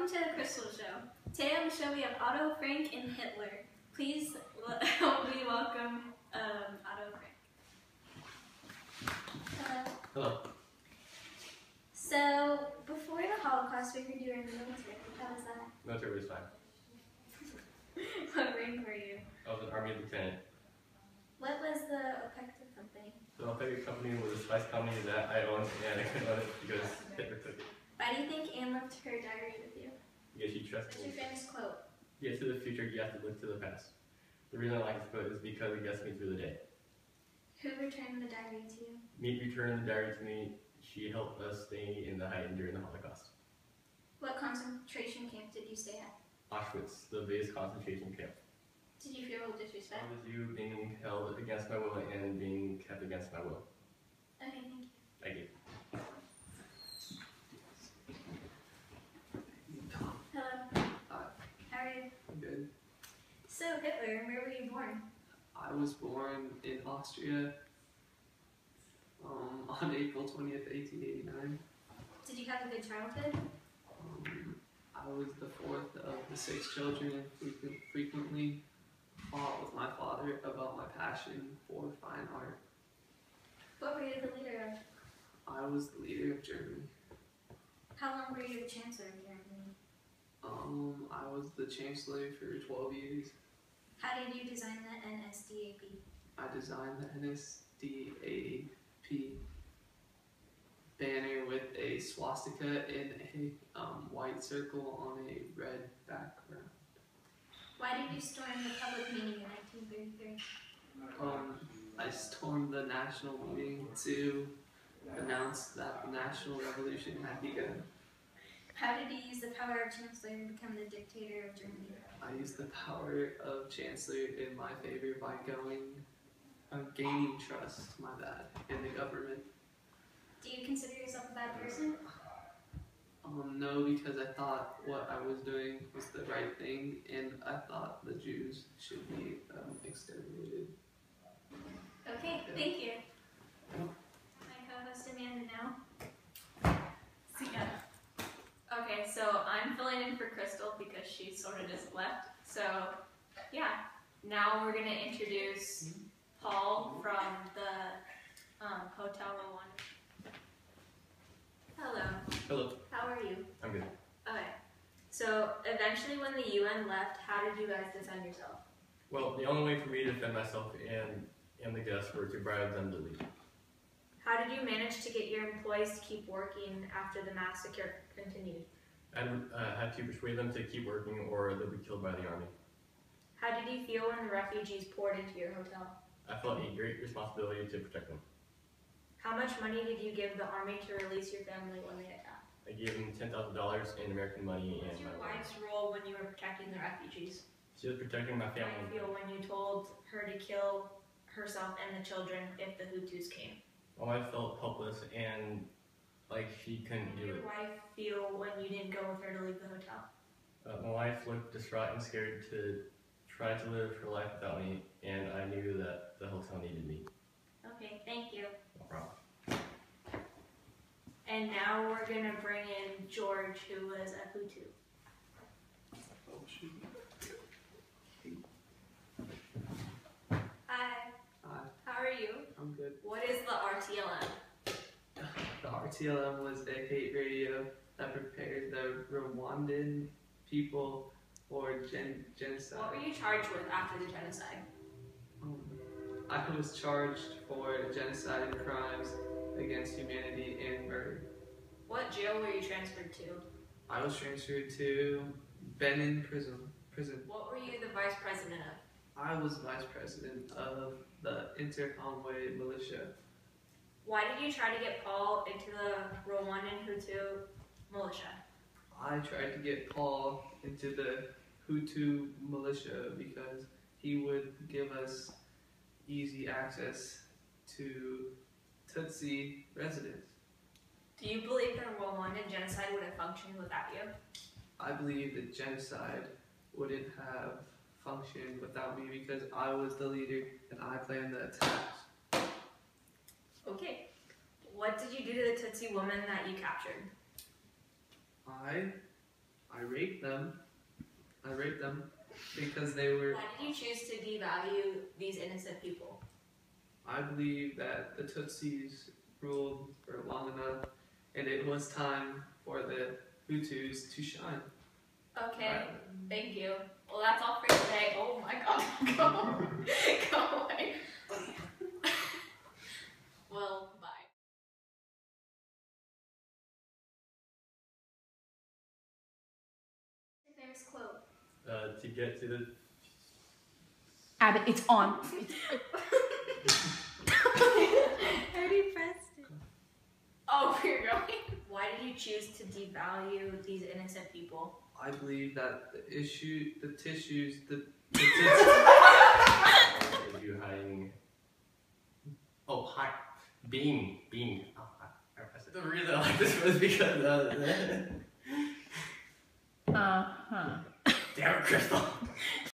Welcome to the Crystal Show. Today on the show we have Otto, Frank, and Hitler. Please help me welcome Otto and Frank. Hello. Hello. So, before the Holocaust, we heard you were in the military. How was that? Military was fine. What rank were you? I was an Army lieutenant. What was the Opeka company? The Opeka company was a spice company that I owned, and I couldn't own it because Hitler took it. Why do you think Anne left her diary with you? Because she trusts What's your me. famous quote? To get to the future, you have to look to the past. The reason I like this quote is because it gets me through the day. Who returned the diary to you? Meat returned the diary to me. She helped us stay in the height during the Holocaust. What concentration camp did you stay at? Auschwitz, the biggest concentration camp. Did you feel disrespect? How was you being held against my will and being kept against my will? Okay, thank you. Thank you. Hello. Hi. How are you? I'm good. So, Hitler, where were you born? I was born in Austria on April 20th, 1889. Did you have a good childhood? I was the fourth of the 6 children and frequently fought with my father about my passion for fine art. What were you the leader of? I was the leader of Germany. How long were you the chancellor of Germany? I was the chancellor for 12 years. How did you design the NSDAP? I designed the NSDAP banner with a swastika and a white circle on a red background. Why did you storm the public meeting in 1933? I stormed the national meeting to announce that the national revolution had begun. How did you use the power of chancellor to become the dictator of Germany? I used the power of chancellor in my favor by gaining trust, in the government. Do you consider yourself a bad person? No, because I thought what I was doing was the right thing, and I thought the Jews should be exterminated. Okay, Yeah. thank you. My co-host Amanda now. So, yeah. Okay, so I'm filling in for Crystal because she sort of just left. So, yeah. Now we're going to introduce Paul from the Hotel Rwanda. Hello. Hello. How are you? I'm good. Okay. So, eventually when the UN left, how did you guys defend yourself? Well, the only way for me to defend myself and the guests were to bribe them to leave. How did you manage to get your employees to keep working after the massacre continued? I had to persuade them to keep working or they'll be killed by the army. How did you feel when the refugees poured into your hotel? I felt a great responsibility to protect them. How much money did you give the army to release your family when they attacked? I gave them $10,000 in American money What was and your my wife's role when you were protecting the refugees? She was protecting my How did family. you feel when you told her to kill herself and the children if the Hutus came? My wife felt helpless and like she How couldn't did do your it. wife feel when you didn't go with her to leave the hotel? My wife looked distraught and scared to try to live her life without me, and I knew that the hotel needed me. Okay, thank you. No problem. And now we're gonna bring in George, who was a Hutu. Oh, shoot. Hi, Hi, how are you? I'm good. What is the RTLM? The RTLM was a hate radio that prepared the Rwandan people for genocide. What were you charged with after the genocide? I was charged for genocide and crimes against humanity and murder. What jail were you transferred to? I was transferred to Benin prison. What were you the vice president of? I was vice president of the Interahamwe militia. Why did you try to get Paul into the Rwandan Hutu militia? I tried to get Paul into the Hutu militia because he would give us easy access to Tutsi residents. Do you believe the Rwandan genocide would have functioned without you? I believe that genocide wouldn't have functioned without me because I was the leader and I planned the attacks. Okay. What did you do to the Tutsi woman that you captured? I rate them. Because they were. Why did you choose to devalue these innocent people? I believe that the Tutsis ruled for long enough, and it was time for the Hutus to shine. Okay, thank you. Well, that's all for today. Oh my god, go away. Well, bye. Your famous quote. To get to the Abbott, it's on. I already pressed it. Oh, we're going. Why did you choose to devalue these innocent people? I believe that the tissues, you hiding. Oh, hi. Being. Oh, the reason I like this was because Uh-huh. damn it, Crystal.